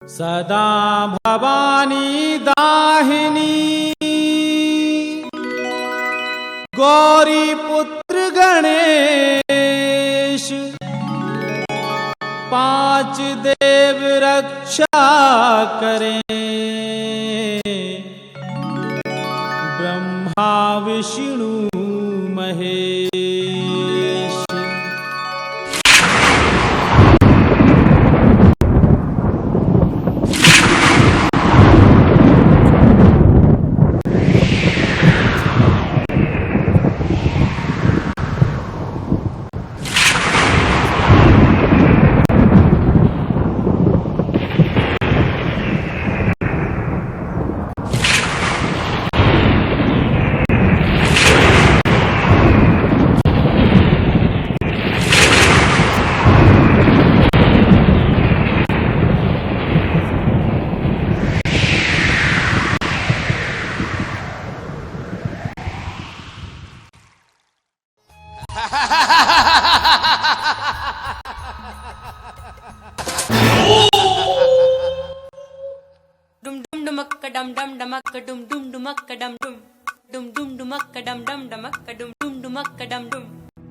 सदा भवानी दाहिनी गौरी पुत्र गणेश, पांच देव रक्षा करें, Brahma Vishnu Mahesh. Dum dum dumakka dum dum dumakka dum dum dumakka dum dum dum dum dumakka dum dum dumakka dum dum dumakka dum dum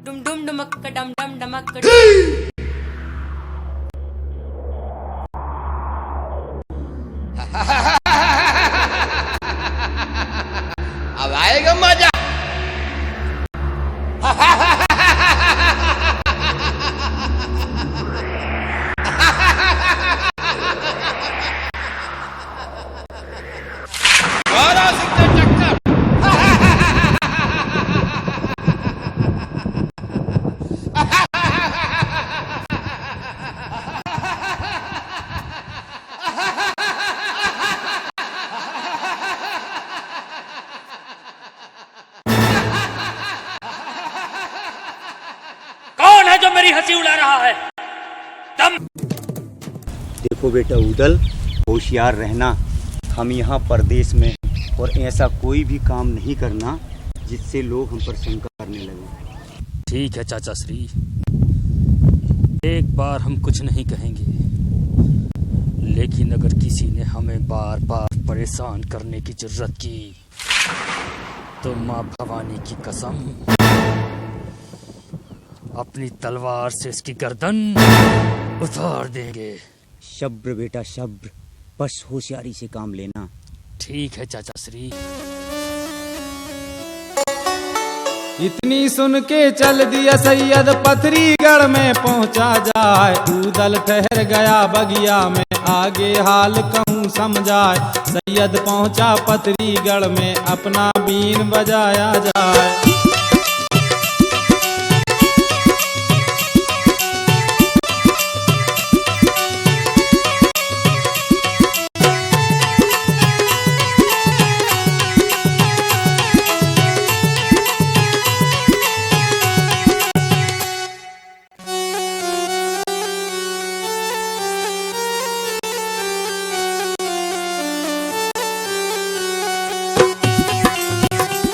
dum dum dumakka dum dum dumakka dum. अब आएगा मजा। कौन है जो मेरी हंसी उड़ा रहा है? दम देखो बेटा उदल, होशियार रहना। हम यहाँ परदेश में हैं और ऐसा कोई भी काम नहीं करना जिससे लोग हम पर शंका करने लगे। ठीक है चाचा श्री, एक बार हम कुछ नहीं कहेंगे, लेकिन अगर किसी ने हमें बार बार परेशान करने की जरूरत की तो माँ भवानी की कसम अपनी तलवार से इसकी गर्दन उतार देंगे। शब्र बेटा शब्र, बस होशियारी से काम लेना। ठीक है चाचा श्री। इतनी सुन के चल दिया सैयद, पथरीगढ़ में पहुंचा जाए। उदल ठहर गया बगिया में, आगे हाल कहूँ समझाए। सैयद पहुंचा पथरीगढ़ में, अपना बीन बजाया जाए।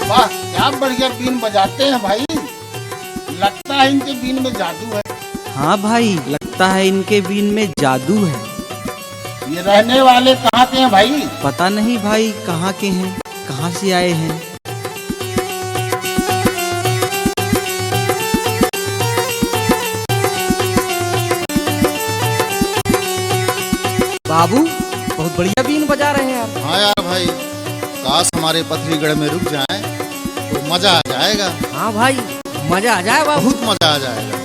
वाह, क्या बढ़िया बीन बजाते हैं भाई। लगता है इनके बीन में जादू है। हाँ भाई, लगता है इनके बीन में जादू है। ये रहने वाले कहाँ के हैं भाई? पता नहीं भाई कहाँ के हैं, कहाँ से आए हैं। बाबू बहुत बढ़िया बीन बजा रहे हैं यार। हाँ यार भाई, काश हमारे पथरीगढ़ में रुक जाएं तो मजा आ जाएगा। हाँ भाई, मजा आ जाए बाबू। बहुत मजा आ जाएगा।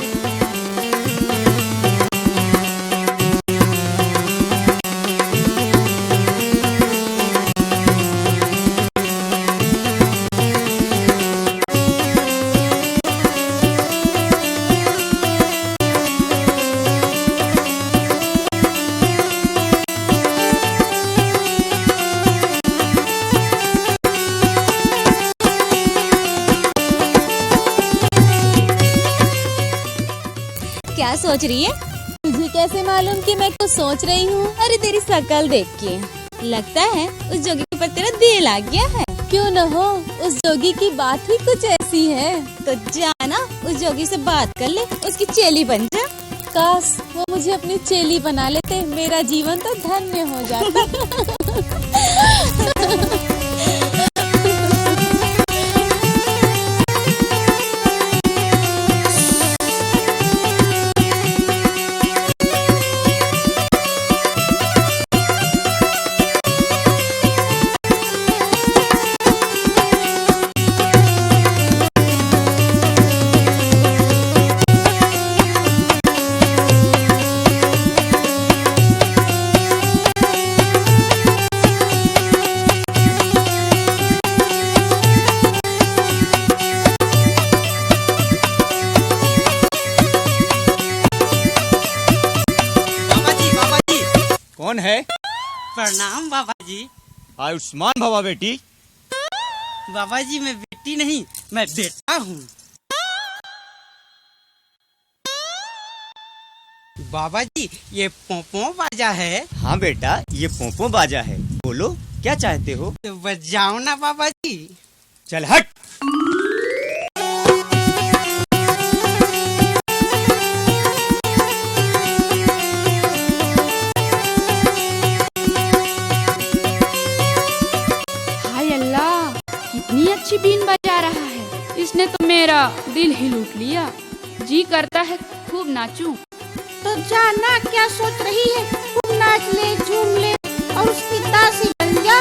क्या सोच रही है? तुझे कैसे मालूम कि मैं कुछ सोच रही हूँ? अरे तेरी शक्ल देख के लगता है उस जोगी पर तेरा दिल आ गया है। क्यों न हो, उस जोगी की बात ही कुछ ऐसी है। तो जाना उस जोगी से बात कर ले, उसकी चेली बन जा। काश वो मुझे अपनी चेली बना लेते, मेरा जीवन तो धन्य हो जाता। कौन है? प्रणाम बाबा जी। आयुष्मान भवा बेटी। बाबा जी मैं बेटी नहीं, मैं बेटा हूँ। बाबा जी ये पोंपो बाजा है। हाँ बेटा, ये पोंपो बाजा है। बोलो क्या चाहते हो? तो बजाओ ना बाबा जी। चल हट। हाय अल्लाह, कितनी अच्छी बीन बजा रहा है। इसने तो मेरा दिल ही लूट लिया। जी करता है खूब नाचूं। तो जाना क्या सोच रही है, खूब नाच ले, झूम ले और उसकी दासी बन जा।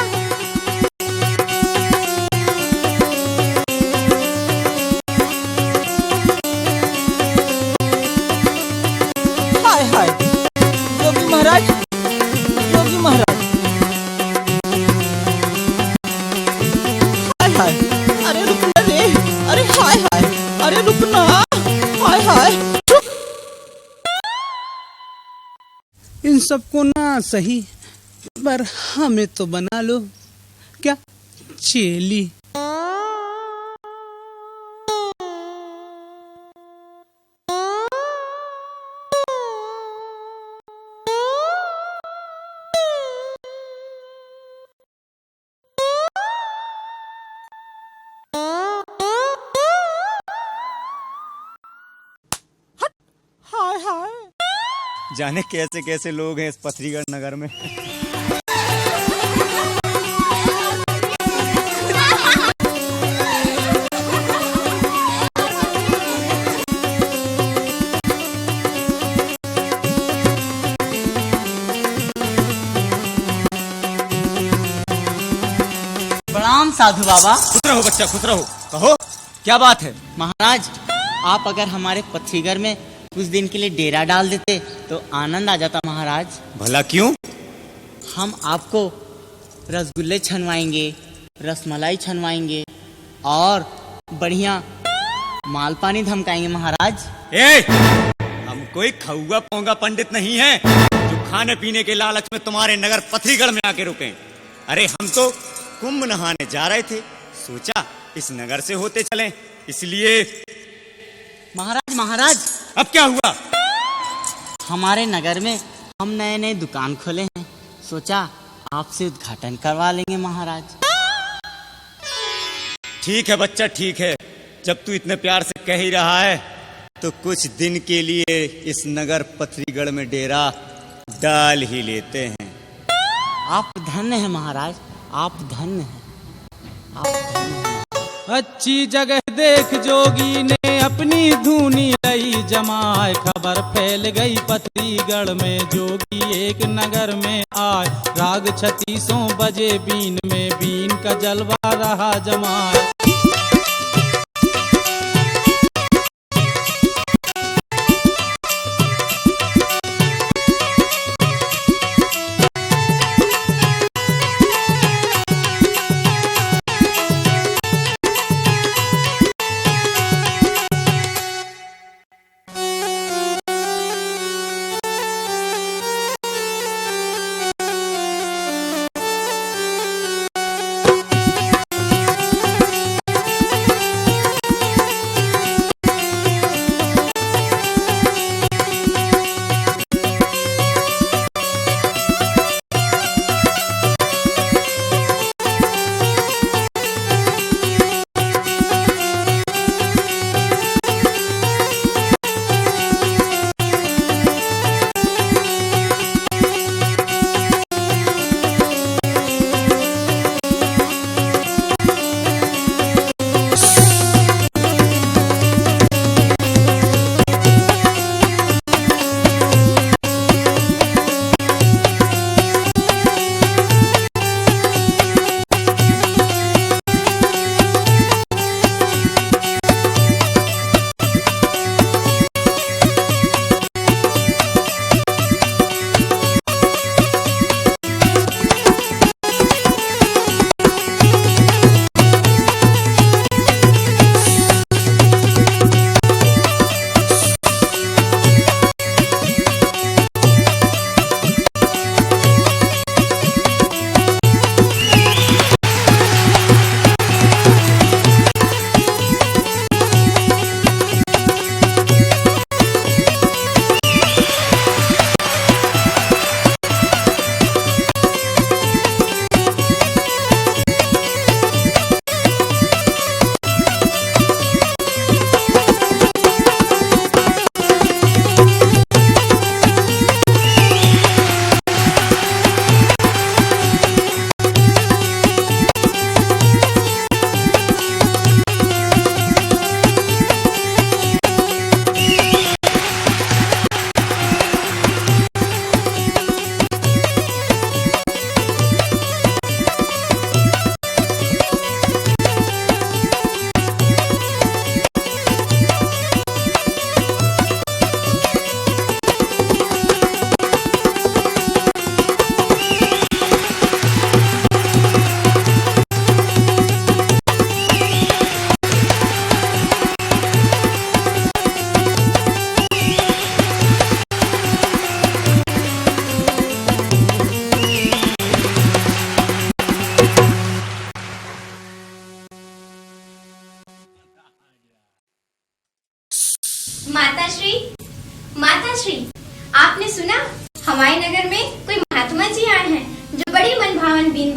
हाय हाय योगी महाराज, योगी महाराज। हाय हाय, अरे रुकना रे, अरे हाय हाय, अरे रुकना, हाय हाय। इन सबको ना सही, पर हमें तो बना लो क्या चेली। हाय हाय। जाने कैसे कैसे लोग हैं इस पथरीगढ़ नगर में। प्रणाम साधु बाबा। खुश रहो बच्चा, खुश रहो। कहो क्या बात है? महाराज आप अगर हमारे पथरीगढ़ में कुछ दिन के लिए डेरा डाल देते तो आनंद आ जाता महाराज। भला क्यों? हम आपको रसगुल्ले छनवाएंगे, रसमलाई छनवाएंगे और बढ़िया मालपानी धमकाएंगे महाराज। ए, हम कोई खौआ पोंगा पंडित नहीं है जो खाने पीने के लालच में तुम्हारे नगर पथरीगढ़ में आके रुके। अरे हम तो कुंभ नहाने जा रहे थे, सोचा इस नगर से होते चलें, इसलिए। महाराज महाराज अब क्या हुआ? हमारे नगर में हम नए नए दुकान खोले हैं, सोचा आपसे उद्घाटन करवा लेंगे महाराज। ठीक है बच्चा, ठीक है। जब तू इतने प्यार से कह ही रहा है तो कुछ दिन के लिए इस नगर पथरीगढ़ में डेरा डाल ही लेते हैं। आप धन्य हैं महाराज, आप धन्य हैं, आप धन्य हैं। अच्छी जगह देख जोगी ने अपनी धूनी लई जमाए। खबर फैल गई पथरीगढ़ में, जोगी एक नगर में आए। राग 36 बजे बीन में, बीन का जलवा रहा जमाए।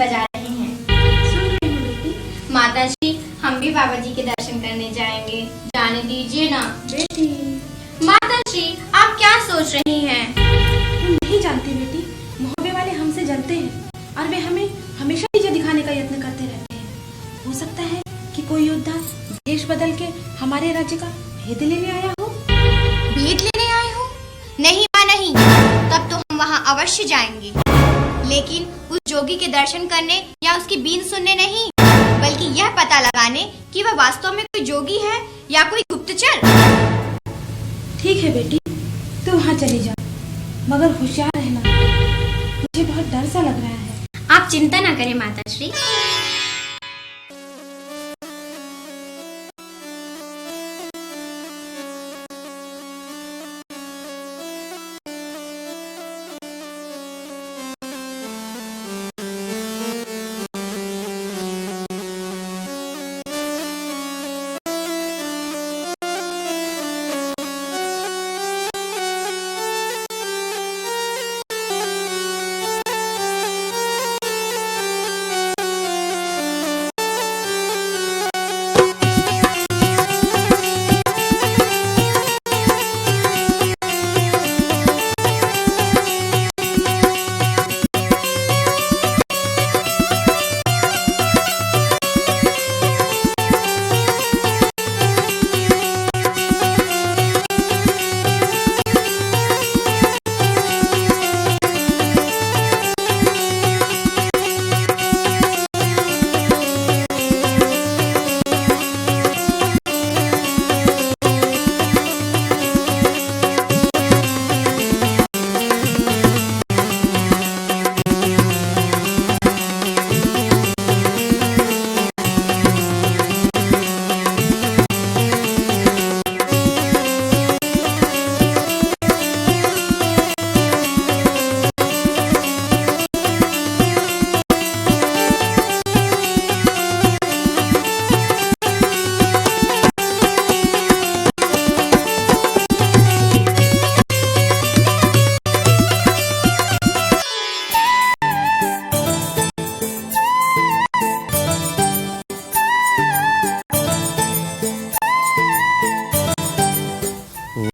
बजा रहे हैं। माता जी, हम भी बाबा जी के दर्शन करने जाएंगे। जाने दीजिए ना बेटी। माता जी, आप क्या सोच रही हैं? तुम नहीं जानती बेटी, मोहब्बे वाले हमसे जलते हैं और वे हमें हमेशा नीचे दिखाने का यत्न करते रहते हैं। हो सकता है कि कोई योद्धा देश बदल के हमारे राज्य का भेद लेने आया हो। भेद लेने आए हो? नहीं माँ नहीं, तब तो हम वहाँ अवश्य जाएंगे, लेकिन उस जोगी के दर्शन करने या उसकी बीन सुनने नहीं, बल्कि यह पता लगाने कि वह वास्तव में कोई जोगी है या कोई गुप्तचर। ठीक है बेटी, तो वहाँ चली जाओ, मगर होशियार रहना, मुझे बहुत डर सा लग रहा है। आप चिंता न करें माता श्री।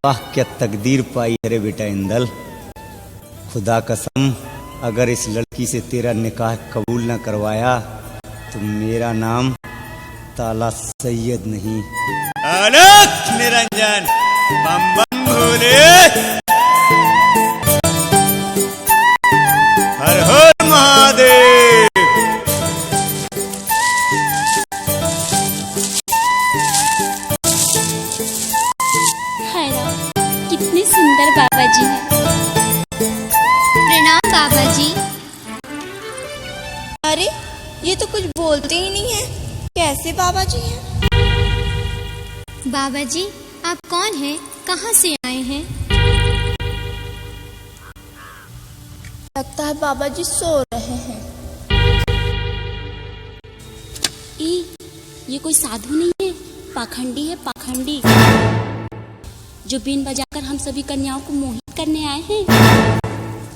वाह क्या तकदीर पाई अरे बेटा इंदल। खुदा कसम, अगर इस लड़की से तेरा निकाह कबूल न करवाया तो मेरा नाम ताला सैयद नहीं। अलख निरंजन बम बम भोले, हर हर महादेव। कितने सुंदर बाबा जी हैं। प्रणाम बाबा जी। अरे ये तो कुछ बोलते ही नहीं है, कैसे बाबा जी हैं? बाबा जी, आप कौन हैं? कहाँ से आए हैं? लगता है बाबा जी सो रहे हैं। ये कोई साधु नहीं है, पाखंडी है, पाखंडी, जो बीन बजाकर हम सभी कन्याओं को मोहित करने आए हैं।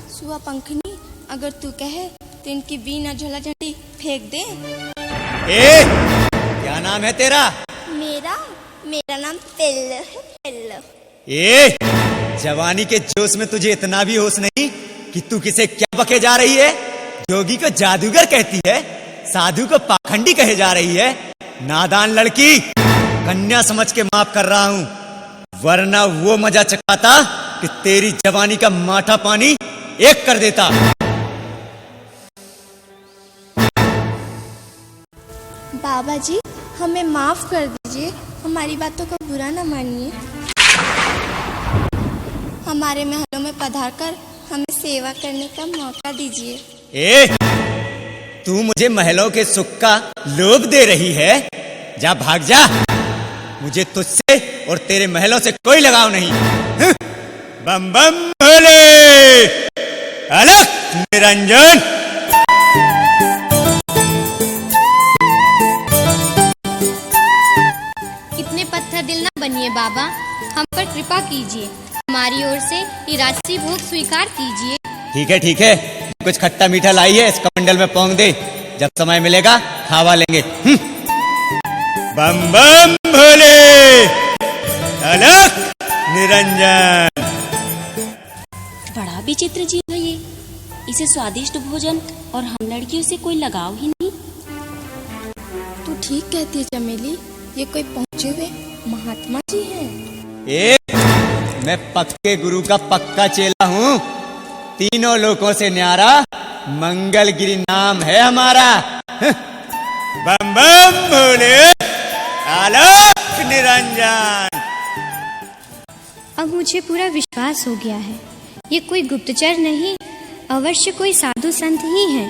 सुआ पंखनी, अगर तू कहे तो इनकी बीन और झोला झंडी फेंक दे। क्या नाम है तेरा? मेरा नाम पिल्लो है, पिल्लो। जवानी के जोश में तुझे इतना भी होश नहीं कि तू किसे क्या बके जा रही है? जोगी को जादूगर कहती है, साधु को पाखंडी कहे जा रही है। नादान लड़की, कन्या समझ के माफ कर रहा हूँ, वरना वो मजा चखाता कि तेरी जवानी का माठा पानी एक कर देता। बाबा जी, हमें माफ कर दीजिए, हमारी बातों को बुरा न मानिए। हमारे महलों में पधारकर हमें सेवा करने का मौका दीजिए। तू मुझे महलों के सुख का लोभ दे रही है? जा भाग जा, मुझे तुझसे और तेरे महलों से कोई लगाव नहीं। बम बम भोले, अलख निरंजन। इतने पत्थर दिल न बनिए बाबा, हम पर कृपा कीजिए, हमारी ओर से ये राजसी भोग स्वीकार कीजिए। ठीक है, कुछ खट्टा मीठा लाई है, इस कमंडल में पोंछ दे, जब समय मिलेगा खावा लेंगे। बम बम भोले, अलख निरंजन। बड़ा विचित्र जीव है ये, इसे स्वादिष्ट भोजन और हम लड़कियों से कोई लगाव ही नहीं। तू ठीक कहती है चमेली, ये कोई पहुँचे हुए महात्मा जी हैं। मैं पक्के गुरु का पक्का चेला हूँ। तीनों लोकों से न्यारा मंगलगिरी नाम है हमारा। बम बम भोले, आलोक निरंजन। अब मुझे पूरा विश्वास हो गया है, ये कोई गुप्तचर नहीं, अवश्य कोई साधु संत ही हैं,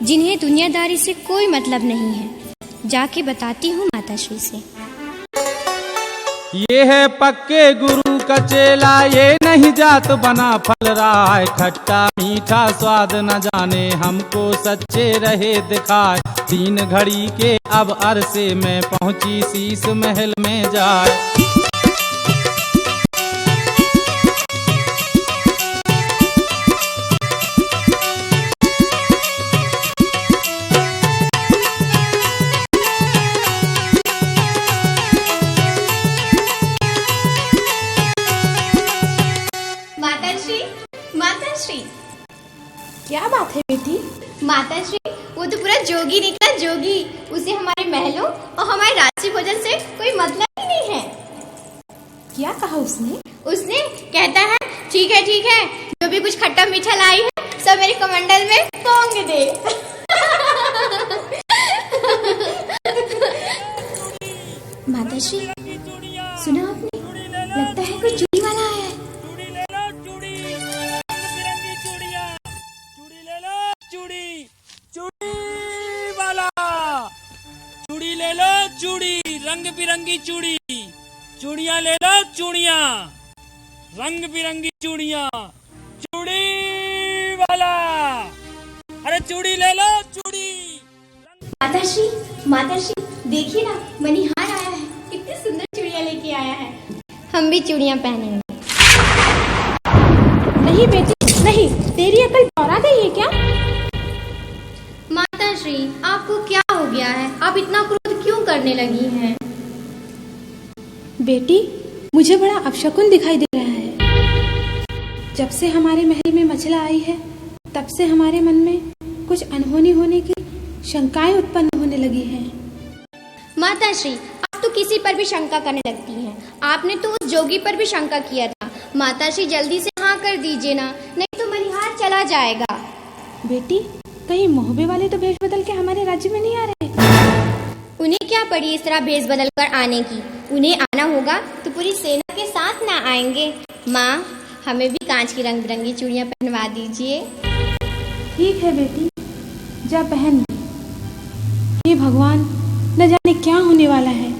जिन्हें दुनियादारी से कोई मतलब नहीं है। जाके बताती हूँ माताश्री से। ये है पक्के गुरु का चेला, ये नहीं जात बना फल रहा है। खट्टा मीठा स्वाद न जाने, हमको सच्चे रहे दिखाए। 3 घड़ी के अब अरसे में पहुंची शीश महल में जाए। क्या बात है बेटी? माताश्री, वो तो पूरा जोगी निकला, जोगी। उसे हमारे महलों और हमारे राशि भोजन से कोई मतलब ही नहीं है। क्या कहा उसने? उसने कहता है ठीक है, जो भी कुछ खट्टा मीठा लाई है सब मेरे कमंडल में पोंग दे। माताश्री, सुना आपने? लगता है कोई चूड़ी वाला आया है। चूड़ी ले लो, चूड़ी, रंग बिरंगी चूड़ी, चूड़ियाँ ले लो, चूड़ियाँ, रंग बिरंगी चूड़ियाँ, चूड़ी वाला, अरे चूड़ी ले लो, चूड़ी। माताश्री देखिए ना, मनिहार आया है, कितनी सुंदर चूड़ियाँ लेके आया है। हम भी चूड़ियाँ पहनेंगे। नहीं बेटी नहीं, तेरी अकल दौरा गई है क्या? माताश्री, आपको क्या हो गया है? आप इतना क्रोध क्यों करने लगी हैं? बेटी, मुझे बड़ा अपशकुन दिखाई दे रहा है। जब से हमारे महल में मछला आई है, तब से हमारे मन में कुछ अनहोनी होने की शंकाएं उत्पन्न होने लगी हैं। माताश्री, आप तो किसी पर भी शंका करने लगती हैं। आपने तो उस जोगी पर भी शंका किया था। माताश्री, जल्दी से हाँ कर दीजिए ना, नहीं तो मनिहार चला जाएगा। बेटी, कहीं मोहबे वाले तो भेष बदल के हमारे राज्य में नहीं आ रहे? उन्हें क्या पड़ी इस तरह भेष बदल कर आने की? उन्हें आना होगा तो पूरी सेना के साथ ना आएंगे। माँ, हमें भी कांच की रंग बिरंगी चूड़ियाँ पहनवा दीजिए। ठीक है बेटी, जा पहन ले। हे भगवान, न जाने क्या होने वाला है।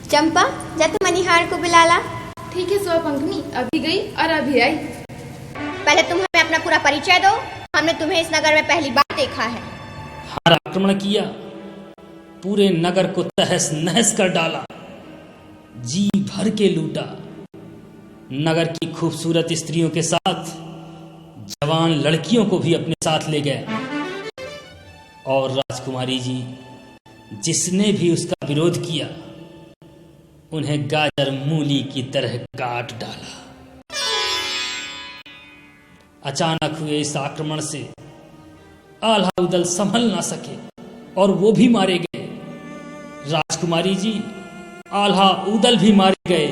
चंपा, जा तो मनिहार को बुला ला। ठीक है स्वपंखनी, अभी गई और अभी आई। पहले तुम हमें अपना पूरा परिचय दो। हमने तुम्हें इस नगर में पहली बार देखा है। हर आक्रमण किया, पूरे नगर को तहस नहस कर डाला, जी भर के लूटा। नगर की खूबसूरत स्त्रियों के साथ जवान लड़कियों को भी अपने साथ ले गया, और राजकुमारी जी जिसने भी उसका विरोध किया उन्हें गाजर मूली की तरह काट डाला। अचानक हुए इस आक्रमण से आल्हा उदल संभल ना सके और वो भी मारे गए। राजकुमारी जी, आल्हा उदल भी मारे गए।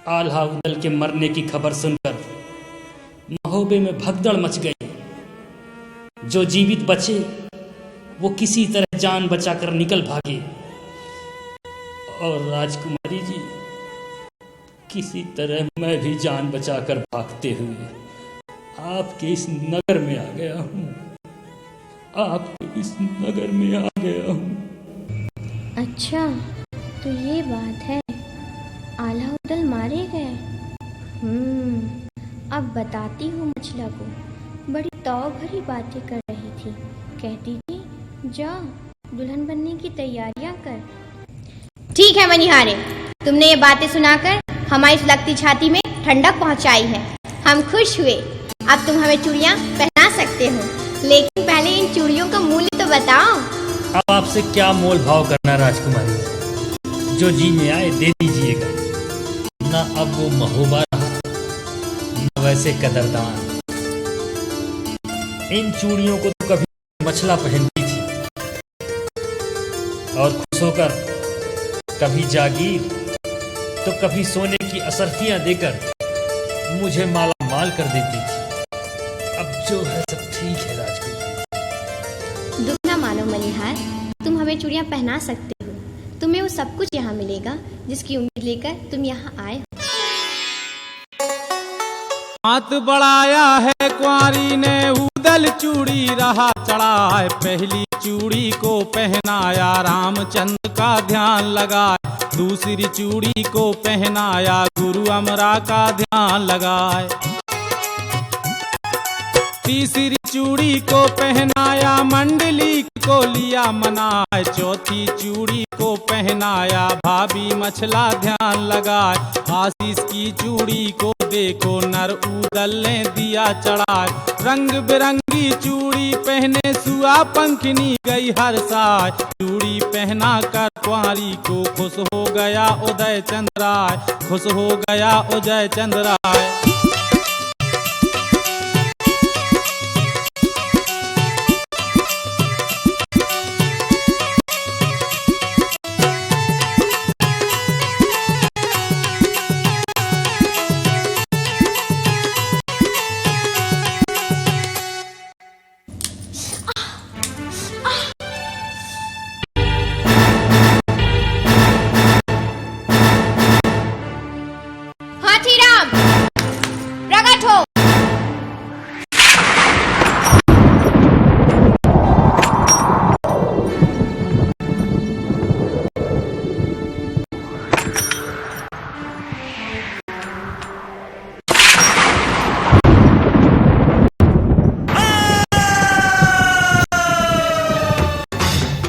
आल्हा उदल के मरने की खबर सुनकर महोबे में भगदड़ मच गई। जो जीवित बचे वो किसी तरह जान बचाकर निकल भागे, और राजकुमारी जी, किसी तरह मैं भी जान बचाकर भागते हुए आपके इस नगर में आ गया हूँ। अच्छा, तो ये बात है, आल्हा उदल मारे गए। अब बताती हूँ मछला को। बड़ी तौर भरी बातें कर रही थी, कहती थी जा दुल्हन बनने की तैयारियां कर। ठीक है मनिहारे, तुमने ये बातें सुनाकर हमारी सुलगती छाती में ठंडक पहुंचाई है। हम खुश हुए। अब तुम हमें चूड़ियां पहना सकते हो। लेकिन पहले इन चूड़ियों का मूल्य तो बताओ। अब आपसे क्या मोल भाव करना राजकुमारी, जो जी में आए दे दीजिएगा। न अब वो महोबा रहा, न वैसे कदरदान। इन चूड़ियों को तो कभी मछला पहनती थी और खुश होकर कभी जागीर तो कभी सोने की असरफियां देकर मुझे माला माल कर देती थी। अब जो है सब ठीक है राजकुमारी। दुख ना मानो मनिहार, तुम हमें चूड़ियां पहना सकते हो। तुम्हें वो सब कुछ यहाँ मिलेगा जिसकी उम्मीद लेकर तुम यहाँ आए हो। हाथ बढ़ाया है कुंवारी ने, उदल चूड़ी रहा चढ़ाए। पहली चूड़ी को पहनाया रामचंद्र का ध्यान लगाए। दूसरी चूड़ी को पहनाया गुरु अमरा का ध्यान लगाए। तीसरी चूड़ी को पहनाया मंडली को लिया मनाए। चौथी चूड़ी को पहनाया भाभी मछला ध्यान लगाए। आशीष की चूड़ी को देखो नर उदल ने दिया चढ़ाए। रंग बिरंगी चूड़ी पहने सुआ पंखनी गई हर साय। चूड़ी पहना कर कुंवारी को खुश हो गया उदय चंद्राय। खुश हो गया उदय चंद्राय। हाथीराम प्रकट हो।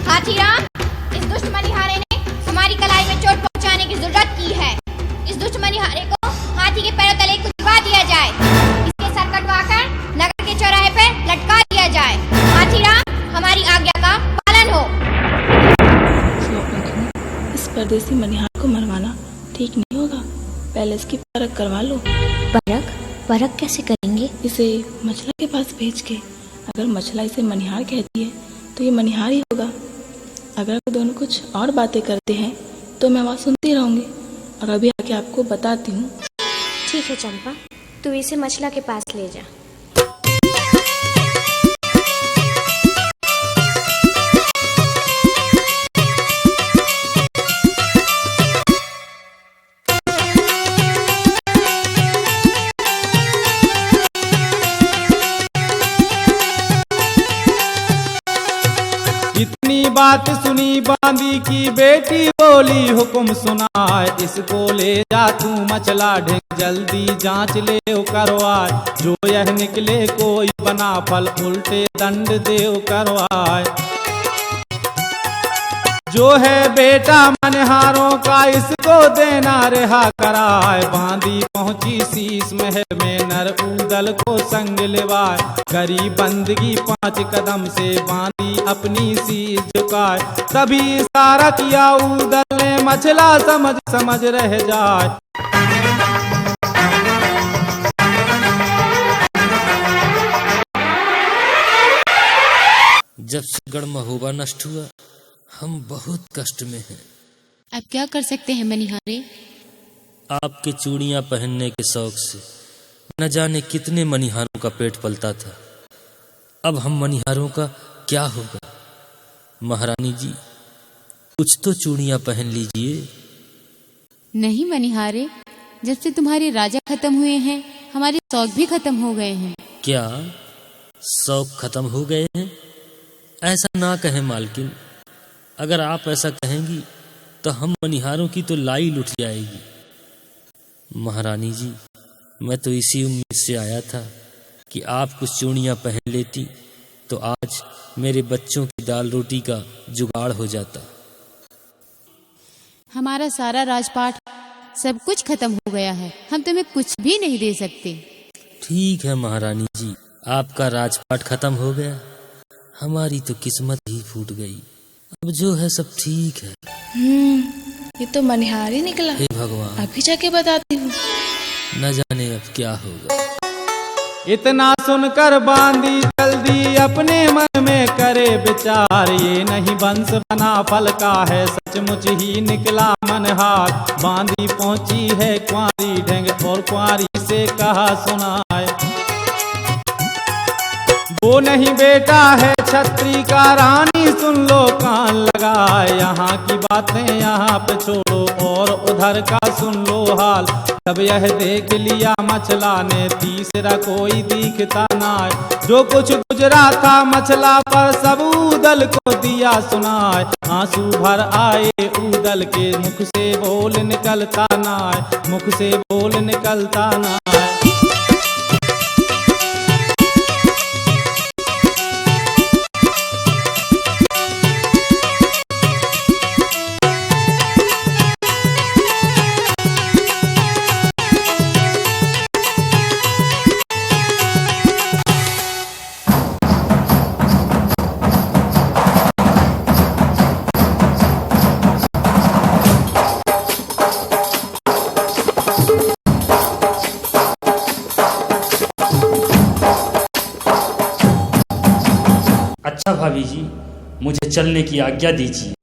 हाथीराम, इस दुष्ट मनिहारे ने हमारी कलाई में चोट पहुंचाने की जुर्रत की है। इस दुष्ट मनिहारे को हाथी के पैरों तले कुचलवा दिया जाए। इसके सर कटवाकर नगर के चौराहे पे लटका दिया जाए। हाथीराम, हमारी आज्ञा का पालन हो। इस परदेसी मनिहार को मरवाना ठीक नहीं होगा। पहले इसकी परख करवा लो। परख कैसे करेंगे? इसे मछला के पास भेज के, अगर मछला इसे मनिहार कहती है तो ये मनिहार ही होगा। अगर वो दोनों कुछ और बातें करते हैं तो मैं वहाँ सुनती रहूंगी और अभी आके आपको बताती हूँ। ठीक है चंपा, तू इसे मछला के पास ले जा। इतनी बात सुनी बांदी की बेटी बोली हुक्म सुनाए। इसको ले जा तू मछला ढेंग जल्दी जांच ले करवाए। जो यह निकले कोई बना फल उल्टे दंड देव करवाए। जो है बेटा मनहारों का इसको देना रिहा कराए। बांदी पहुंची शीश महल में नर उदल को संग लेवाए। करी बंदगी 5 कदम से बांदी अपनी शीश झुकाए। तभी इशारा किया उदल ने मछला समझ समझ रह जाए। जब से गढ़ महोबा नष्ट हुआ हम बहुत कष्ट में हैं। अब क्या कर सकते हैं मनिहारे? आपके चूड़ियां पहनने के शौक से न जाने कितने मनिहारों का पेट पलता था। अब हम मनिहारों का क्या होगा? महारानी जी, कुछ तो चूड़ियां पहन लीजिए। नहीं मनिहारे, जब से तुम्हारे राजा खत्म हुए हैं हमारे शौक भी खत्म हो गए हैं। क्या शौक खत्म हो गए हैं? ऐसा ना कहें मालकिन। अगर आप ऐसा कहेंगी तो हम मनिहारों की तो लाई लुट जाएगी। महारानी जी, मैं तो इसी उम्मीद से आया था कि आप कुछ चूड़ियां पहन लेती तो आज मेरे बच्चों की दाल रोटी का जुगाड़ हो जाता। हमारा सारा राजपाट सब कुछ खत्म हो गया है। हम तुम्हें कुछ भी नहीं दे सकते। ठीक है महारानी जी, आपका राजपाट खत्म हो गया, हमारी तो किस्मत ही फूट गई। अब जो है सब ठीक है। ये तो मनिहार ही निकला। हे भगवान, अभी जाके बताती हूँ। न जाने अब क्या होगा। इतना सुनकर बांदी जल्दी अपने मन में करे विचार, ये नहीं वंश बना फल का है, सचमुच ही निकला मनहार। बांदी पहुंची है कुंवारी ढंग और कुंवारी से कहा सुनाए, वो नहीं बेटा है छत्री का, रानी सुन लो कान लगाए। यहाँ की बातें यहाँ पे छोड़ो और उधर का सुन लो हाल। जब यह देख लिया मछला ने तीसरा कोई दिखता ना, जो कुछ गुजरा था मछला पर सब उदल को दिया सुनाए। आंसू भर आए उदल के मुख से बोल निकलता ना, मुख से बोल निकलता ना। अच्छा भाभी जी, मुझे चलने की आज्ञा दीजिए।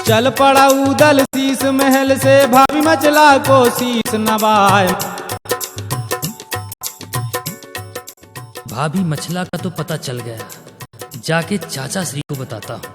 चल पड़ा उदल शीस महल से, भाभी मचला को शीस नवाए। भाभी मछला का तो पता चल गया, जाके चाचा श्री को बताता हूँ।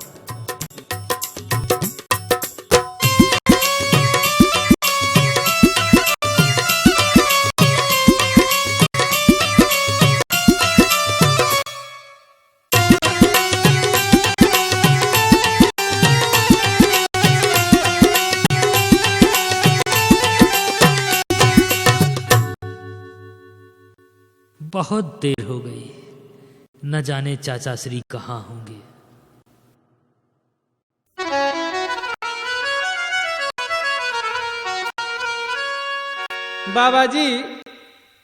बहुत देर हो गई, न जाने चाचा श्री कहाँ होंगे। बाबा जी,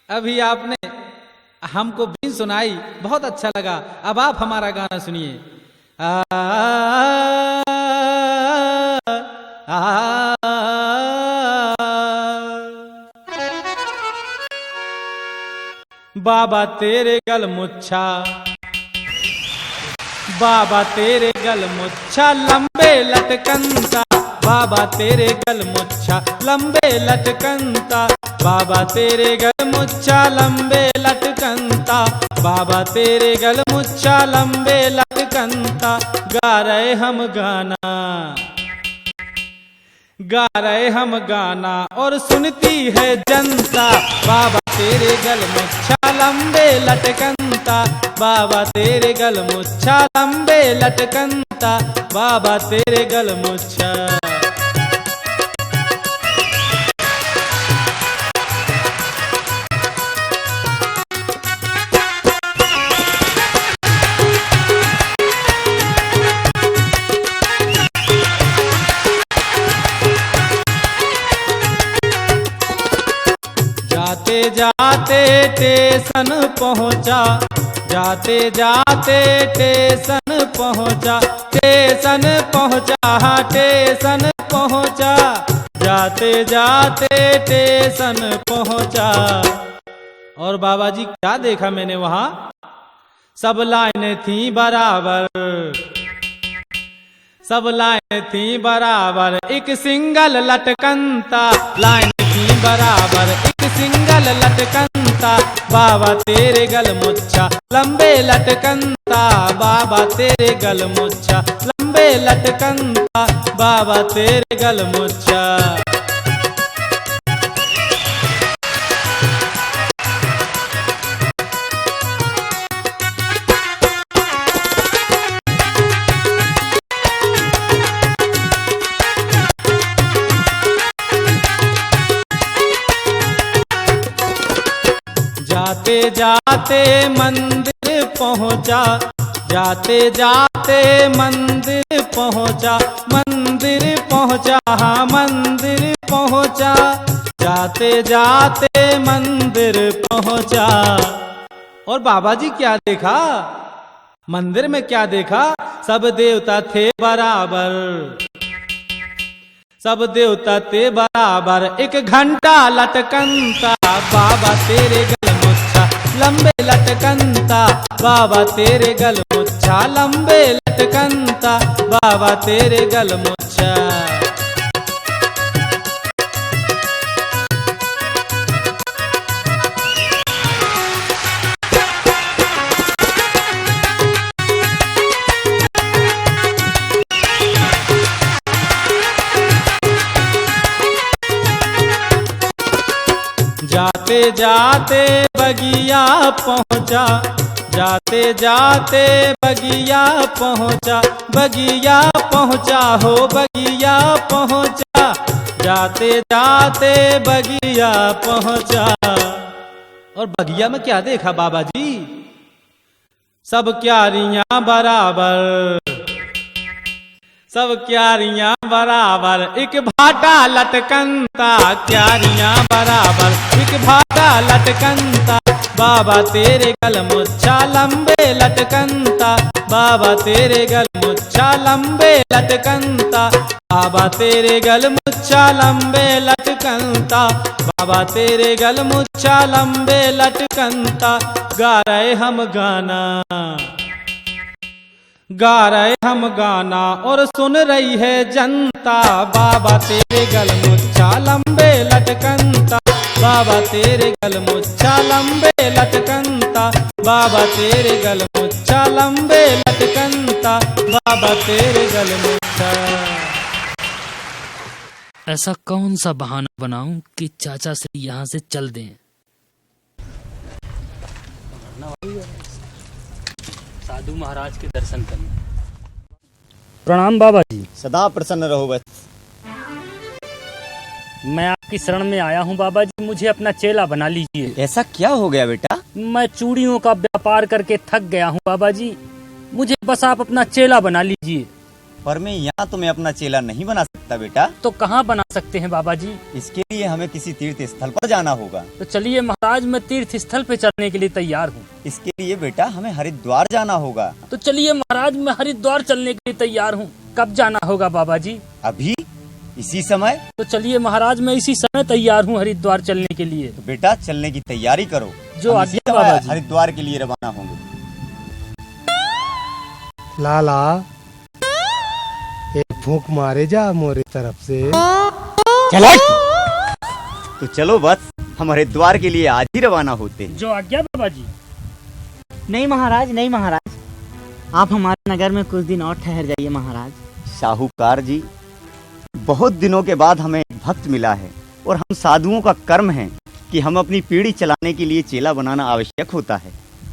अभी आपने हमको बीन सुनाई, बहुत अच्छा लगा। अब आप हमारा गाना सुनिए। बाबा तेरे गल मुच्छा, बाबा तेरे गल मुच्छा लंबे लटकनता, बाबा तेरे गल मुच्छा लंबे लटकनता, बाबा तेरे गल मुच्छा लंबे लटकनता, बाबा तेरे गल मुच्छा लंबे लटकनता। गा रहे हम गाना, गा रहे हम गाना और सुनती है जनता। बाबा तेरे गल मुच्छा लंबे लटकनता, बाबा तेरे गल मुच्छा लंबे लटकनता, बाबा तेरे गल मुच्छा। जाते जाते स्टेशन पहुंचा, जाते जाते स्टेशन पहुंचा, स्टेशन पहुंचा, स्टेशन पहुंचा, जाते जाते स्टेशन पहुंचा। और बाबा जी क्या देखा मैंने वहां, सब लाइनें थी बराबर, सब लाइन थी बराबर, एक सिंगल लटकनता, लाइन थी बराबर एक सिंगल लटकनता। बाबा तेरे गल मुच्छा लंबे लटकनता, बाबा तेरे गल मुच्छा लंबे लटकनता, बाबा तेरे गल मुच्छा। जाते जाते मंदिर पहुंचा, जाते जाते मंदिर पहुंचा, मंदिर पहुंचा, हाँ मंदिर पहुंचा, जाते जाते मंदिर पहुंचा। और बाबा जी क्या देखा? मंदिर में क्या देखा? सब देवता थे बराबर, सब देवता थे बराबर, एक घंटा लटकनता, बाबा तेरे गलमुच्छा लंबे लटकनता, बाबा तेरे गलमुच्छा लंबे लटकनता, बाबा तेरे गलमुच्छा। जाते जाते बगिया पहुंचा, जाते जाते बगिया पहुंचा, बगिया पहुंचा, हो बगिया पहुंचा, जाते जाते बगिया पहुंचा। और बगिया में क्या देखा बाबा जी? सब क्यारियां बराबर, सब क्यारियां बराबर, एक भाटा लटकनता, क्यारियां बराबर, एक भाटा लटकनता, बाबा तेरे गलमुच्छा लंबे लटकनता, बाबा तेरे गलमुच्छा लंबे लटकनता, बाबा तेरे गलमुच्छा लंबे लटकनता, बाबा तेरे गलमुच्छा लंबे लटकनता। गा रहे हम गाना, गा रहे हम गाना और सुन रही है जनता, बाबा तेरे गलमुच्छा लंबे लटकनता, बाबा तेरे गलमुच्छा लंबे लटकनता, बाबा तेरे गलमुच्छा लंबे लटकनता, बाबा तेरे गलमुच्छा। ऐसा कौन सा बहाना बनाऊं कि चाचा से यहाँ से चल दें? साधु महाराज के दर्शन करने। प्रणाम बाबा जी। सदा प्रसन्न रहो बस। मैं आपकी शरण में आया हूँ बाबा जी, मुझे अपना चेला बना लीजिए। ऐसा क्या हो गया बेटा? मैं चूड़ियों का व्यापार करके थक गया हूँ बाबा जी, मुझे बस आप अपना चेला बना लीजिए। पर मैं यहाँ तुम्हें अपना चेला नहीं बना सकता बेटा। तो कहाँ बना सकते हैं बाबा जी? इसके लिए हमें किसी तीर्थ स्थल पर जाना होगा। तो चलिए महाराज, मैं तीर्थ स्थल पे चलने के लिए तैयार हूँ। इसके लिए बेटा हमें हरिद्वार जाना होगा। तो चलिए महाराज, मैं हरिद्वार चलने के लिए तैयार हूँ। कब जाना होगा बाबा जी? अभी इसी समय। तो चलिए महाराज, मैं इसी समय तैयार हूँ हरिद्वार चलने के लिए। तो बेटा चलने की तैयारी करो, जो आज्ञा बाबा जी। हरिद्वार के लिए रवाना होंगे। लाला एक फूंक मारे जा मोरे तरफ से। चलो तो चलो बस, हम हरिद्वार के लिए आज ही रवाना होते हैं। जो आज्ञा बाबा जी। नहीं महाराज, नहीं महाराज, आप हमारे नगर में कुछ दिन और ठहर जाइए महाराज। साहूकार जी, बहुत दिनों के बाद हमें भक्त मिला है और हम साधुओं का कर्म है कि हम अपनी पीढ़ी चलाने के लिए चेला बनाना आवश्यक होता है,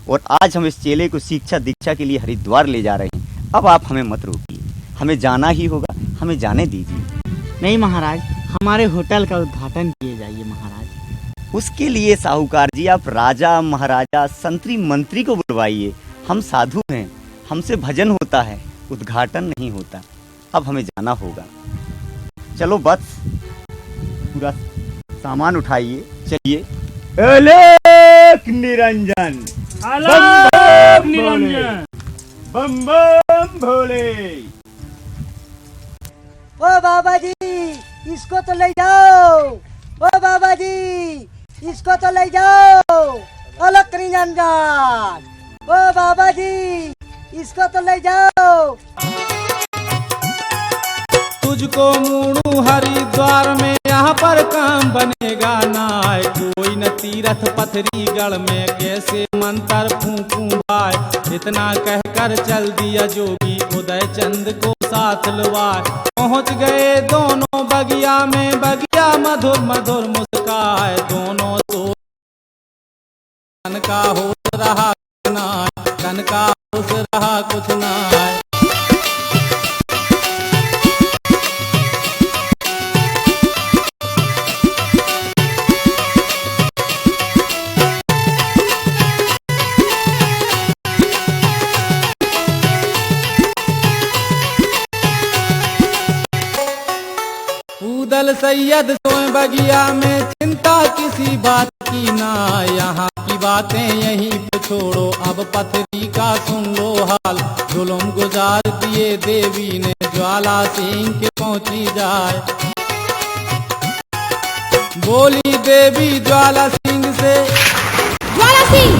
और आज हम इस चेले को शिक्षा दीक्षा के लिए हरिद्वार ले जा रहे हैं। अब आप हमें मत रोकिए, हमें जाना ही होगा, हमें जाने दीजिए। नहीं महाराज, हमारे होटल का उद्घाटन किए जाइए महाराज। उसके लिए साहूकार जी आप राजा महाराजा संतरी मंत्री को बुलवाइए। हम साधु हैं, हमसे भजन होता है, उद्घाटन नहीं होता। अब हमें जाना होगा। चलो बस, पूरा सामान उठाइए, चलिए। अलख निरंजन, अलख निरंजन, बम बम भोले। ओ बाबा जी, इसको तो ले जाओ। ओ बाबा जी, इसको तो ले जाओ। अलख निरंजन, ओ बाबा जी, इसको तो ले जाओ। तुझको मूणू हरिद्वार में यहाँ पर काम बनेगा ना। कोई न तीरथ पथरीगढ़ में कैसे मंत्र फूंकूं भाई। इतना कहकर चल दिया जोगी उदय चंद को साथ लुवाए। पहुँच गए दोनों बगिया में, बगिया मधुर मधुर मुस्काए। दोनों तो कन का होश रहा ना, कन का होश रहा कुछ ना। सैयद सोए बगिया में, चिंता किसी बात की ना। यहाँ की बातें यहीं पे छोड़ो, अब पथरी का सुन लो हाल। जुल्म गुजार दिए देवी ने, ज्वाला सिंह के पहुंची जाए। बोली देवी ज्वाला सिंह से, ज्वाला सिंह,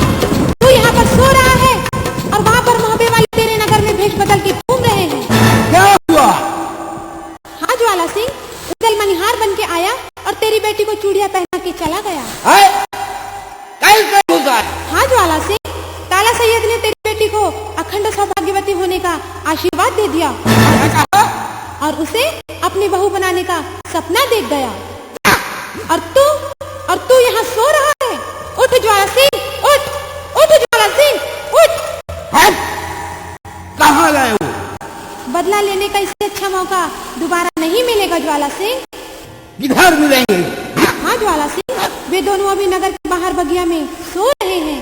तू यहाँ पर सो रहा है और वहाँ पर मोहब्बे वाले तेरे नगर में भेष बदल के घूम रहे हैं। क्या हुआ? हाँ ज्वाला सिंह, उदल मनिहार बन के आया और तेरी बेटी को चूड़िया पहना के चला गया। हाँ ज्वाला सिंह, काला सैयद ने तेरी बेटी को अखंड सौभाग्यवती होने का आशीर्वाद दे दिया और उसे अपनी बहू बनाने का सपना देख गया। और तू यहाँ सो रहा है। उठ ज्वाला सिंह, उठ उठ ज्वाला सिंह, उठ। कहाँ गए हो? बदला लेने का इससे अच्छा मौका दोबारा नहीं मिलेगा ज्वाला सिंह। किधर मिलेंगे? हाँ ज्वाला सिंह, वे दोनों अभी नगर के बाहर बगिया में सो रहे हैं।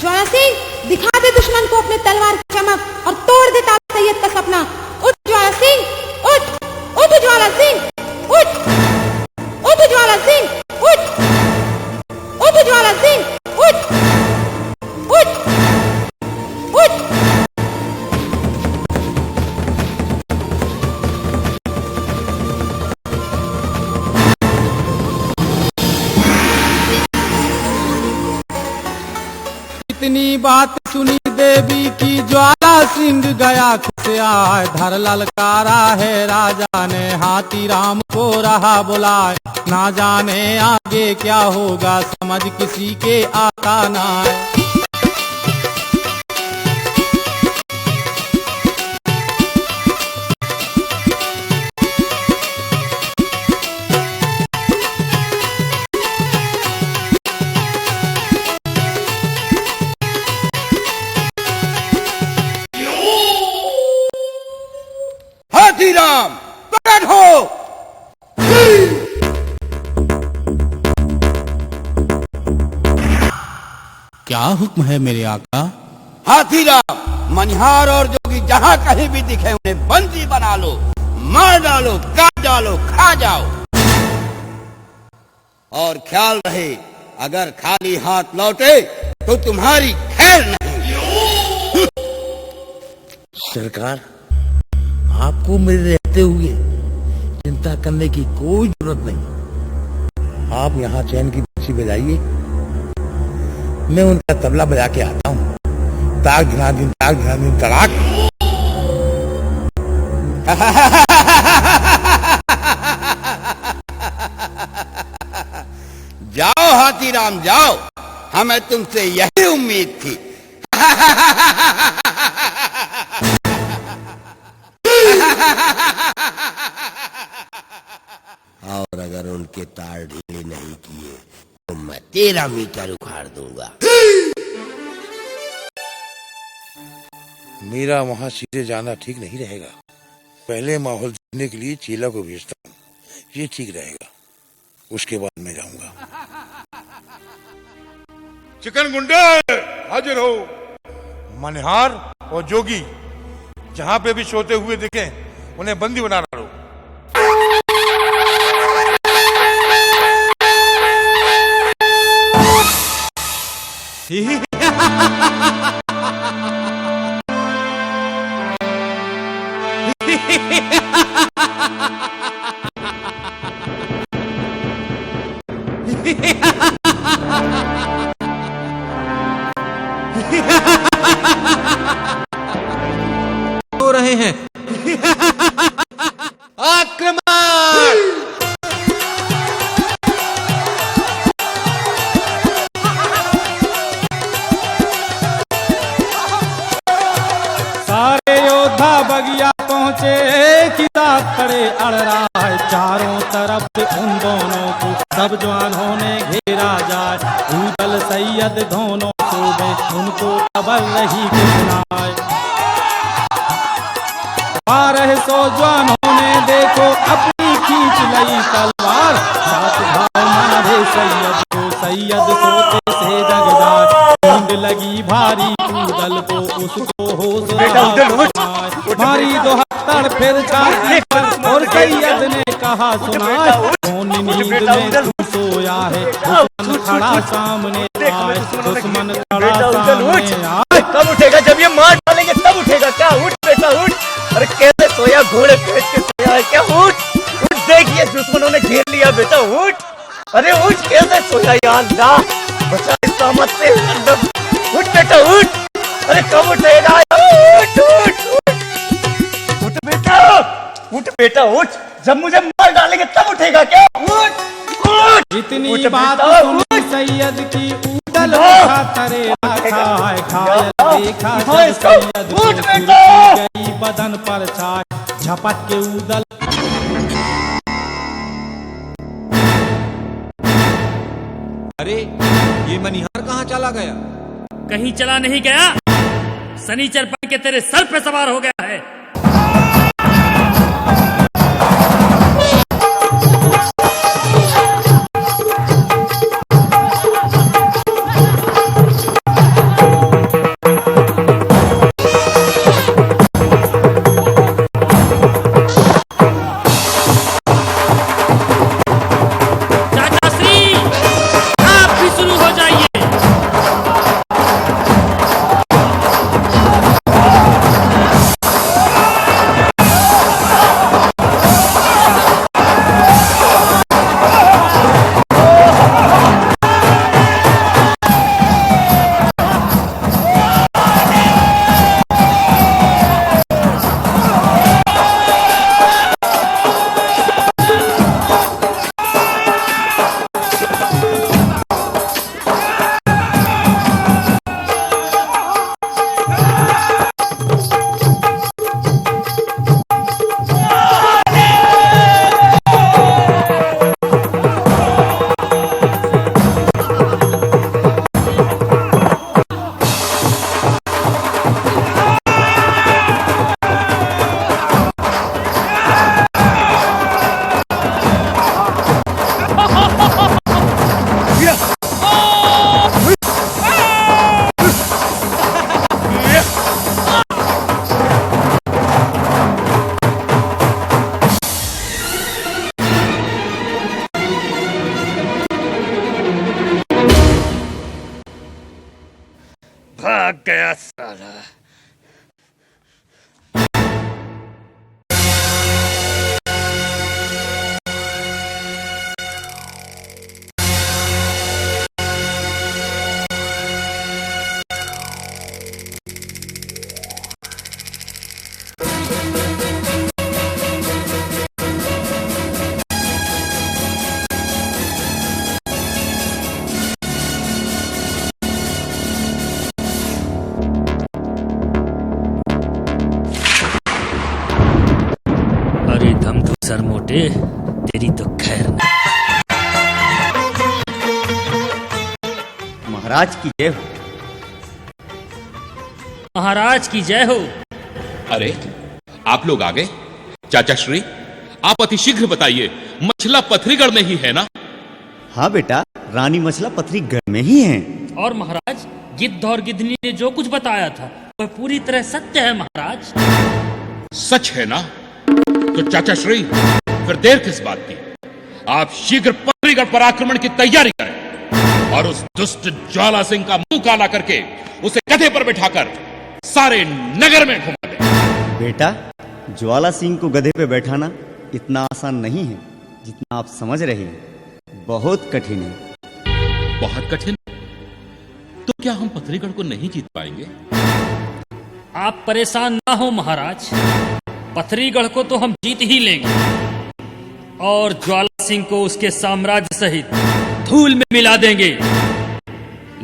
ज्वाला सिंह, दिखा दे दुश्मन को अपने तलवार की चमक और तोड़ दे ताला सैयद का सपना। उठ ज्वाला सिंह, उठ उठ ज्वाला सिंह, उठ उठ ज्वाला सिंह, उठ उठ ज्वाला सिंह, उठ उठ उठ। इतनी बात सुनी देवी की, ज्वाला सिंह गया खुद आए। धर ललकारा है राजा ने, हाथी राम को रहा बुलाए। ना जाने आगे क्या होगा, समझ किसी के आता ना है। हाथीराम प्रकट हो। क्या हुक्म है मेरे आका? हाथीराम, मनिहार और जोगी जहाँ कहीं भी दिखे उन्हें बंदी बना लो, मार डालो, काट डालो, खा जाओ। और ख्याल रहे, अगर खाली हाथ लौटे तो तुम्हारी खैर नहीं। सरकार, आपको मेरे रहते हुए चिंता करने की कोई जरूरत नहीं। आप यहाँ चैन की बंसी बजाइए, मैं उनका तबला बजा के आता हूँ। ताक धिना दिन तड़ाक। जाओ हाथीराम जाओ, हमें तुमसे यही उम्मीद थी। और अगर उनके तार ढीले नहीं किए तो मैं तेरा मीटर उखाड़ दूंगा। मेरा वहां सीधे जाना ठीक नहीं रहेगा। पहले माहौल देखने के लिए चीला को भेजता हूँ, ये ठीक रहेगा। उसके बाद मैं जाऊंगा। चिकन गुंडे हाजिर हो। मनिहार और जोगी जहाँ पे भी सोते हुए दिखे उन्हें बंदी बना डालो। हो रहे हैं आक्रमण। सारे योद्धा बगिया पहुंचे, एक ही साथ खड़े अड़ रहा है। चारों तरफ से उन दोनों को सब जवानों ने घेरा जाए। उदल सैयद दोनों को उनको खबर रही घुसनाए। आ रहे सो जवानों ने देखो अपनी खींच लई तलवार। साथ भाव मारे सैयद को, सैयद सोते से जग जाए। नींद लगी भारी उदल को, उसको होश मारी 72 फिर छाती पर और सैयद ने कहा सुना कौन नींद में तू सोया है, दुश्मन खड़ा सामने आए, दुश्मन खड़ा सामने आए। कब उठेगा? जब ये मार डालेंगे तब उठेगा क्या? उठ बेटा उठ। अरे कैसे सोया, घोड़े पेट के सोया है क्या? उठ उठ, देखिए दुश्मनों ने घेर लिया बेटा, उठ। अरे उठ, कैसे सोया यार, ला बचा इस सामत से एकदम। उठ बेटा उठ। अरे कब उठेगा? उठ उठ उठ उठ बेटा, उठ बेटा उठ। जब मुझे मार डालेंगे तब उठेगा क्या? उठ उठ। इतनी बात सुनी सैयद की उदल उठा तरे रखा है, घायल देखा जब सैयद को सुर्खी गई बदन पर छाए, झपट के उदल। अरे ये मनिहार कहाँ चला गया? कहीं चला नहीं गया, सनीचर बन के तेरे सर पे सवार हो गया है। भाग गया साला। सर मोटे, तेरी तो खैर नहीं। महाराज की जय हो। महाराज की जय हो। अरे आप लोग आ गए। चाचा श्री, आप अति शीघ्र बताइए, मछला पथरीगढ़ में ही है ना? हाँ बेटा, रानी मछला पथरीगढ़ में ही है। और महाराज, गिद्ध और गिद्धनी ने जो कुछ बताया था वह पूरी तरह सत्य है महाराज। सच है ना? तो चाचा श्री, फिर देर किस बात की? आप शीघ्र पथरीगढ़ पर आक्रमण की तैयारी करें और उस दुष्ट ज्वाला सिंह का मुंह काला करके उसे गधे पर बिठाकर सारे नगर में घुमा दें। बेटा, ज्वाला सिंह को गधे पे बैठाना इतना आसान नहीं है जितना आप समझ रहे हैं। बहुत कठिन है। बहुत कठिन? तो क्या हम पथरीगढ़ को नहीं जीत पाएंगे? आप परेशान ना हो महाराज, पथरीगढ़ को तो हम जीत ही लेंगे और ज्वाला सिंह को उसके साम्राज्य सहित धूल में मिला देंगे।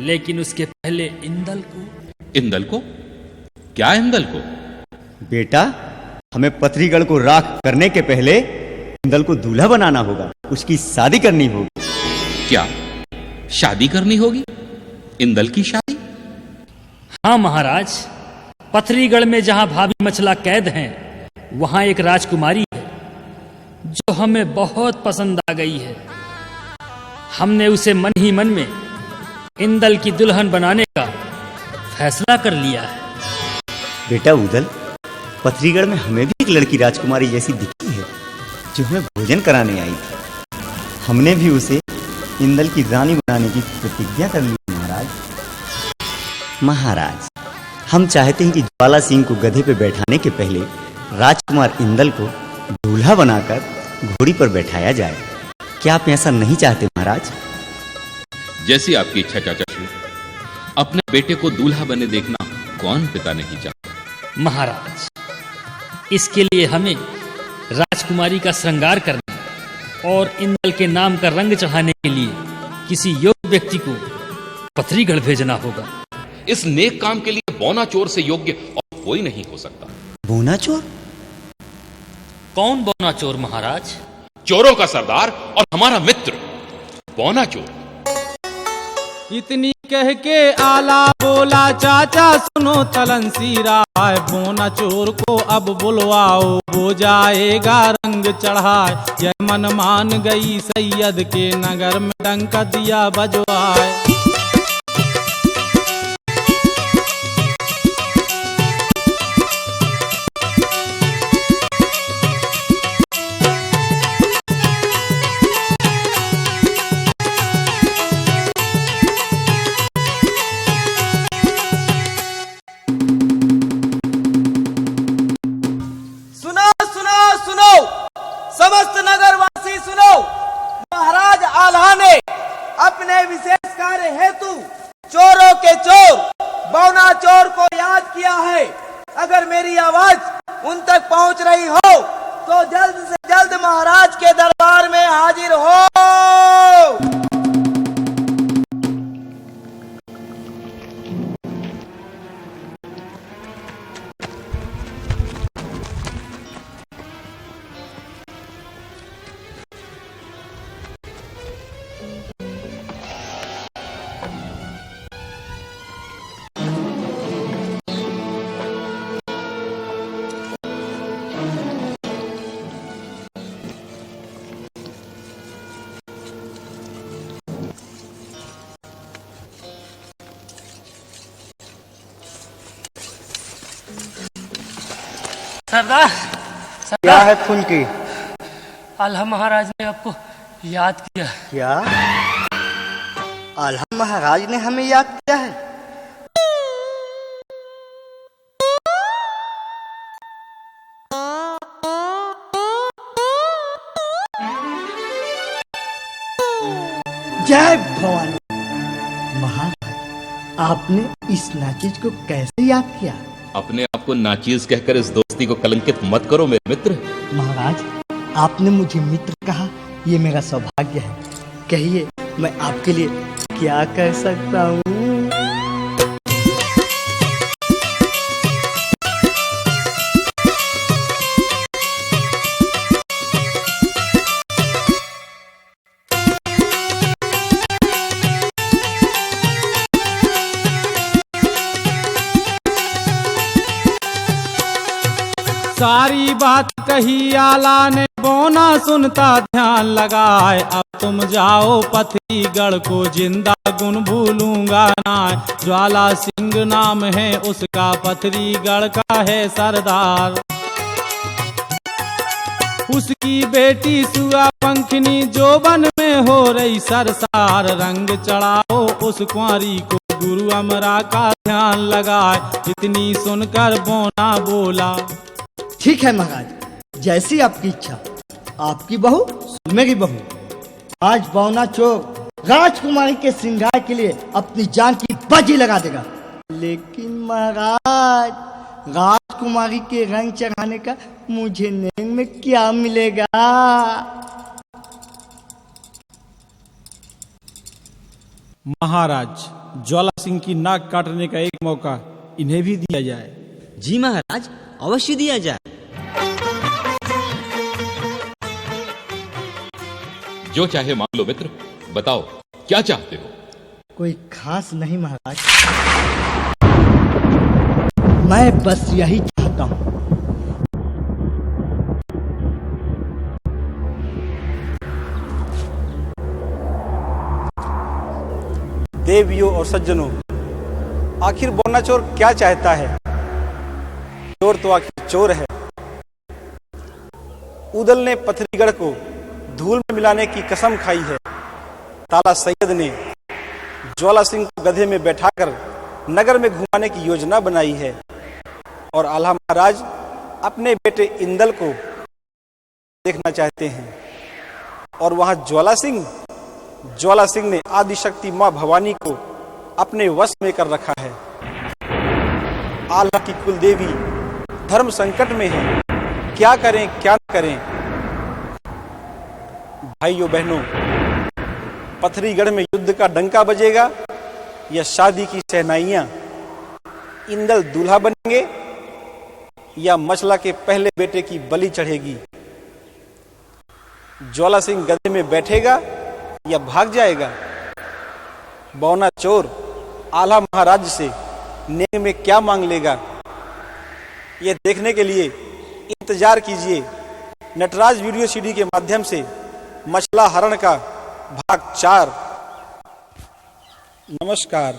लेकिन उसके पहले इंदल को। इंदल को? क्या इंदल को? बेटा, हमें पथरीगढ़ को राख करने के पहले इंदल को दूल्हा बनाना होगा, उसकी शादी करनी होगी। क्या शादी करनी होगी? इंदल की शादी? हाँ महाराज, पथरीगढ़ में जहां भाभी मछला कैद हैं, वहां एक राजकुमारी है जो हमें बहुत पसंद आ गई है। हमने उसे मन ही मन में इंदल की दुल्हन बनाने का फैसला कर लिया है। बेटा उदल, पथरीगढ़ में हमें भी एक लड़की राजकुमारी जैसी दिखी है। जो हमें भोजन कराने आई थी। हमने भी उसे इंदल की रानी बनाने की प्रतिज्ञा कर ली महाराज। महाराज, हम चाहते हैं कि ज्वाला सिंह को गधे पर बैठाने के पहले राजकुमार इंदल को दूल्हा बनाकर घोड़ी पर बैठाया जाए। क्या आप ऐसा नहीं चाहते महाराज? जैसी आपकी इच्छा चाचा श्री। अपने बेटे को दूल्हा बने देखना कौन पिता नहीं चाहता। महाराज, इसके लिए हमें राजकुमारी का श्रृंगार करना और इंदल के नाम का रंग चढ़ाने के लिए किसी योग्य व्यक्ति को पथरीगढ़ भेजना होगा। इस नेक काम के लिए बौना चोर से योग्य और कोई नहीं हो सकता। बौना चोर? कौन बौना चोर महाराज? चोरों का सरदार और हमारा मित्र बौना चोर। इतनी कह के आला बोला चाचा सुनो तलनसी राय, बौना चोर को अब बुलवाओ वो जाएगा रंग चढ़ाए। यह मन मान गई सैयद के नगर में डंका दिया बजवाए। समस्त नगरवासी सुनो, महाराज आल्हा ने अपने विशेष कार्य हेतु चोरों के चोर बौना चोर को याद किया है। अगर मेरी आवाज उन तक पहुंच रही हो तो जल्द से जल्द महाराज के दरबार में हाजिर हो। सरदार, क्या है फुनकी? आल्हा महाराज ने आपको याद किया। क्या आल्हा महाराज ने हमें याद किया है? जय भवानी। महाराज, आपने इस नाचीज को कैसे याद किया? अपने आप को नाचीज कहकर इस दोस्ती को कलंकित मत करो मेरे मित्र। महाराज, आपने मुझे मित्र कहा, ये मेरा सौभाग्य है। कहिए, मैं आपके लिए क्या कर सकता हूँ? सारी बात कही आला ने बौना सुनता ध्यान लगाए। अब तुम जाओ पथरीगढ़ को जिंदा गुण भूलूंगा ना। ज्वाला सिंह नाम है उसका, पथरीगढ़ का है सरदार। उसकी बेटी सुआ पंखनी जोबन में हो रही सरसार। रंग चढ़ाओ उस कुंवारी को, गुरु अमरा का ध्यान लगाए। इतनी सुनकर बौना बोला, ठीक है महाराज, जैसी आपकी इच्छा। आपकी बहू मेरी बहू। आज बौना चोर राजकुमारी के श्रृंगार के लिए अपनी जान की बाजी लगा देगा। लेकिन महाराज, राजकुमारी के रंग चढ़ाने का मुझे नैन में क्या मिलेगा? महाराज, ज्वाला सिंह की नाक काटने का एक मौका इन्हें भी दिया जाए। जी महाराज, अवश्य दिया जाए। जो चाहे मान लो मित्र, बताओ क्या चाहते हो? कोई खास नहीं महाराज, मैं बस यही चाहता हूँ। देवियों और सज्जनों, आखिर बौना चोर क्या चाहता है? चोर तो आखिर चोर है। ऊदल ने पथरीगढ़ को धूल में मिलाने की कसम खाई है। ताला सैयद ने ज्वाला सिंह को गधे में बैठाकर नगर में घुमाने की योजना बनाई है और आल्हा महाराज अपने बेटे इंदल को देखना चाहते हैं और वहां ज्वाला सिंह ने आदिशक्ति मां भवानी को अपने वश में कर रखा है। आल्हा की कुल देवी धर्म संकट में है, क्या करें क्या न करें। भाइयों बहनों, पथरीगढ़ में युद्ध का डंका बजेगा या शादी की शहनाइयां। इंदल दूल्हा बनेंगे या मछला के पहले बेटे की बलि चढ़ेगी। ज्वाला सिंह गधे में बैठेगा या भाग जाएगा। बौना चोर आल्हा महाराज से नेग में क्या मांग लेगा, यह देखने के लिए इंतजार कीजिए नटराज वीडियो सीडी के माध्यम से मछला हरण का भाग 4। नमस्कार।